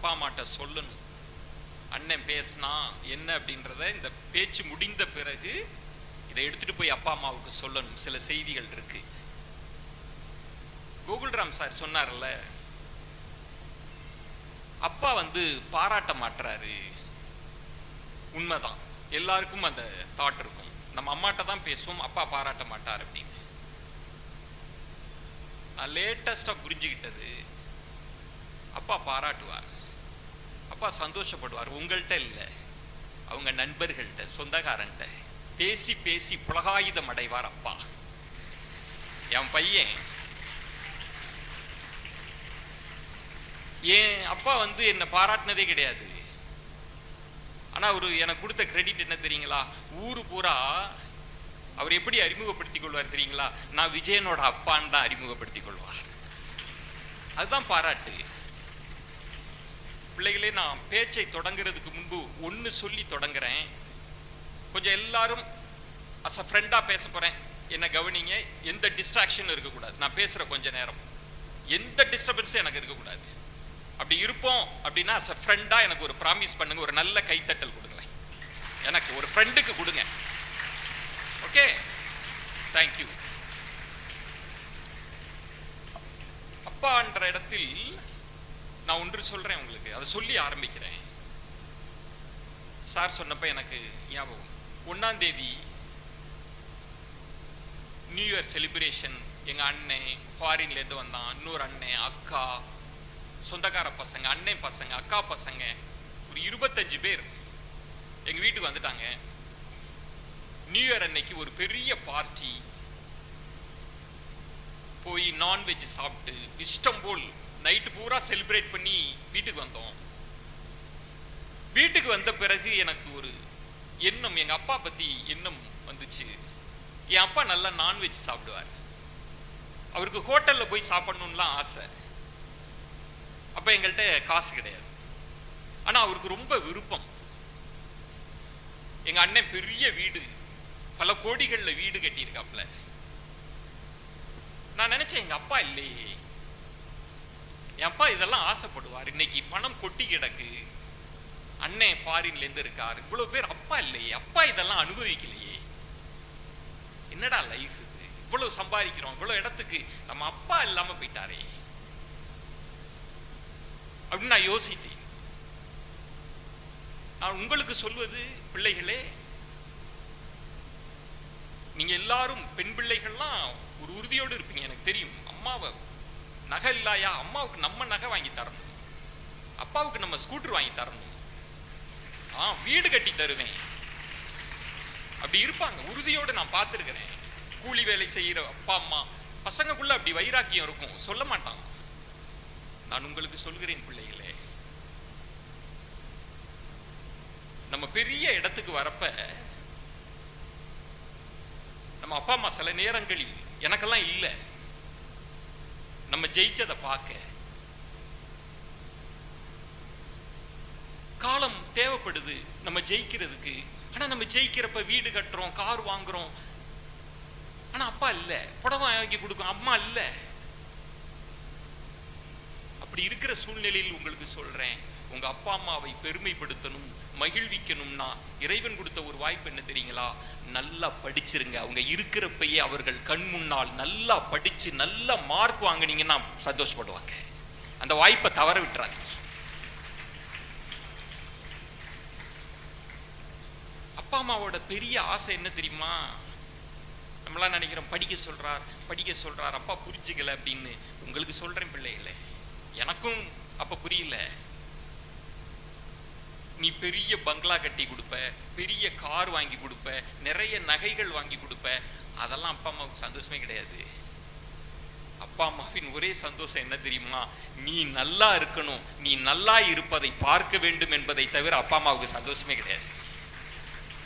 அப்பா அம்மாட்ட சொல்லணும். அண்ணன் பேசினா என்ன அப்படின்றத இந்த பேச்சு முடிந்த பிறகு இதை எடுத்துட்டு போய் அப்பா அம்மாவுக்கு சொல்லணும். சில செய்திகள் இருக்கு. கோகுல்ராம் சார் சொன்னார்ல, அப்பா பாராட்ட மாட்டாரு. உண்மைதான், எல்லாருக்கும் அந்த தாட் இருக்கும். நம்ம அம்மாட்ட தான் பேசுவோம், அப்பா பாராட்ட மாட்டார் அப்படின்னு. நான் லேட்டஸ்டா புரிஞ்சுக்கிட்டது, அப்பா பாராட்டுவார், அப்பா சந்தோஷப்படுவார். உங்கள்கிட்ட இல்லை, அவங்க நண்பர்கள்ட்ட, சொந்தக்காரன்ட்ட பேசி பேசி புலகாயுதம் அடைவார் அப்பா. என் பையன், என் அப்பா என்னை பாராட்டினதே கிடையாது. ஆனா அவரு எனக்கு கொடுத்த கிரெடிட் என்ன தெரியுங்களா? ஊரு பூரா அவர் எப்படி அறிமுகப்படுத்திக் கொள்வார் தெரியுங்களா? நான் விஜயனோட அப்பான்னு தான் அறிமுகப்படுத்திக் கொள்வார். அதுதான் பாராட்டு. பிள்ளைகளே, நான் பேச்சை தொடங்குறதுக்கு முன்பு ஒன்னு சொல்லி தொடங்குறேன். கொஞ்சம் எல்லாரும் அஸ் அ ஃப்ரெண்டா பேச போறேன், என்ன கவனிங்க. எந்த டிஸ்ட்ராக்ஷனும் இருக்கக்கூடாது. நான் பேசுற கொஞ்ச நேரம் எந்த டிஸ்டர்பன்ஸும் எனக்கு இருக்கக்கூடாது. அப்படி இருப்போம் அப்படின்னா அஸ் அ ஃப்ரெண்டா எனக்கு ஒரு ப்ராமிஸ் பண்ணுங்க. ஒரு நல்ல கைத்தட்டல் கொடுங்களேன், எனக்கு ஒரு ஃப்ரெண்டுக்கு கொடுங்க. Okay, thank you. அப்பான்ற இடத்தில் நான் ஒன்று சொல்றேன் உங்களுக்கு, அதை சொல்லி ஆரம்பிக்கிறேன். சார் சொன்னப்ப எனக்கு ஞாபகம், 1ஆம் தேதி நியூ இயர் செலிப்ரேஷன். எங்க அண்ணன் ஃபாரின்ல இருந்து வந்தான், இன்னொரு அண்ணன், அக்கா, சொந்தக்கார பசங்க, அண்ணன் பசங்க, அக்கா பசங்க, ஒரு 25 பேர் எங்க வீட்டுக்கு வந்துட்டாங்க. நியூ இயர் அன்னைக்கு ஒரு பெரிய பார்ட்டி, போய் நான்வெஜ் சாப்பிட்டு இஷ்டம் போல் நைட்டு பூரா செலிப்ரேட் பண்ணி வீட்டுக்கு வந்தோம். வீட்டுக்கு வந்த பிறகு எனக்கு ஒரு எண்ணம், எங்க அப்பா பத்தி எண்ணம் வந்துச்சு. என் அப்பா நல்லா நான்வெஜ் சாப்பிடுவார், அவருக்கு ஹோட்டல்ல போய் சாப்பிடணும்லாம் ஆசை. அப்ப எங்கள்கிட்ட காசு கிடையாது, ஆனா அவருக்கு ரொம்ப விருப்பம். எங்க அண்ணன் பெரிய வீடு, பல கோடிகள்ல வீடு கட்டியிருக்காப்ல. நான் நினைச்சேன், எங்க அப்பா இல்லையே, என் அப்பா இதெல்லாம் ஆசைப்படுவார். இன்னைக்கு பணம் கொட்டி கிடக்கு, அண்ணன் ஃபாரின்ல இருந்து இருக்காரு, இவ்வளவு பேர், அப்பா இல்லையே, அப்பா இதெல்லாம் அனுபவிக்கலையே, என்னடா லைஃப் இது, இவ்வளவு சம்பாதிக்கிறோம், இவ்வளவு இடத்துக்கு நம்ம அப்பா இல்லாம போயிட்டாரே அப்படின்னு நான் யோசித்தேன். நான் உங்களுக்கு சொல்வது, பிள்ளைகளே, நீங்க எல்லாரும் பெண் பிள்ளைகள்லாம் ஒரு உறுதியோடு இருப்பீங்க, எனக்கு தெரியும். அம்மாவை நகை இல்லையா, அம்மாவுக்கு நம்ம நகை வாங்கி தரணும், அப்பாவுக்கு நம்ம ஸ்கூட்டர் வாங்கி தரணும், வீடு கட்டி தருவேன், அப்படி இருப்பாங்க உறுதியோடு. நான் பார்த்துருக்கிறேன், கூலி வேலை செய்யற அப்பா அம்மா பசங்களுக்குள்ள அப்படி வைராக்கியம் இருக்கும், சொல்ல மாட்டாங்க. நான் உங்களுக்கு சொல்கிறேன் பிள்ளைகளே, நம்ம பெரிய இடத்துக்கு வரப்ப நம்ம அப்பா அம்மா சில நேரங்களில், எனக்கெல்லாம் இல்லை, நம்ம ஜெயிச்சதை பார்க்க காலம் தேவைப்படுது நம்ம ஜெயிக்கிறதுக்கு. ஆனா நம்ம ஜெயிக்கிறப்ப வீடு கட்டுறோம், கார் வாங்குறோம், ஆனா அப்பா இல்லை, புடவை வாங்கி கொடுக்கும், அம்மா இல்லை. அப்படி இருக்கிற சூழ்நிலையில் உங்களுக்கு சொல்றேன், உங்க அப்பா அம்மாவை பெருமைப்படுத்தணும், மகிழ்விக்கணும்னா இறைவன் கொடுத்த ஒரு வாய்ப்பு என்ன தெரியுங்களா? நல்லா படிச்சிருங்க. அவங்க இருக்கிறப்பயே அவர்கள் கண் முன்னால் நல்லா படிச்சு நல்ல மார்க் வாங்கினீங்கன்னா சந்தோஷப்படுவாங்க. அந்த வாய்ப்பை தவற விட்டுறாங்க. அப்பா அம்மாவோட பெரிய ஆசை என்ன தெரியுமா? நம்மளாம் நினைக்கிறோம், படிக்க சொல்றார் அப்பா புரிஞ்சுக்கல அப்படின்னு. உங்களுக்கு சொல்றேன் பிள்ளைகளே, எனக்கும் அப்ப புரியல. நீ பெரிய பங்களா கட்டி கொடுப்ப, பெரிய கார் வாங்கி கொடுப்ப, நிறைய நகைகள் வாங்கி கொடுப்ப, அதெல்லாம் அப்பா அம்மாவுக்கு சந்தோஷமே கிடையாது. அப்பா அம்மாவின் ஒரே சந்தோஷம் என்ன தெரியுமா? நீ நல்லா இருக்கணும், நீ நல்லா இருப்பதை பார்க்க வேண்டும் என்பதை தவிர அப்பா அம்மாவுக்கு சந்தோஷமே கிடையாது.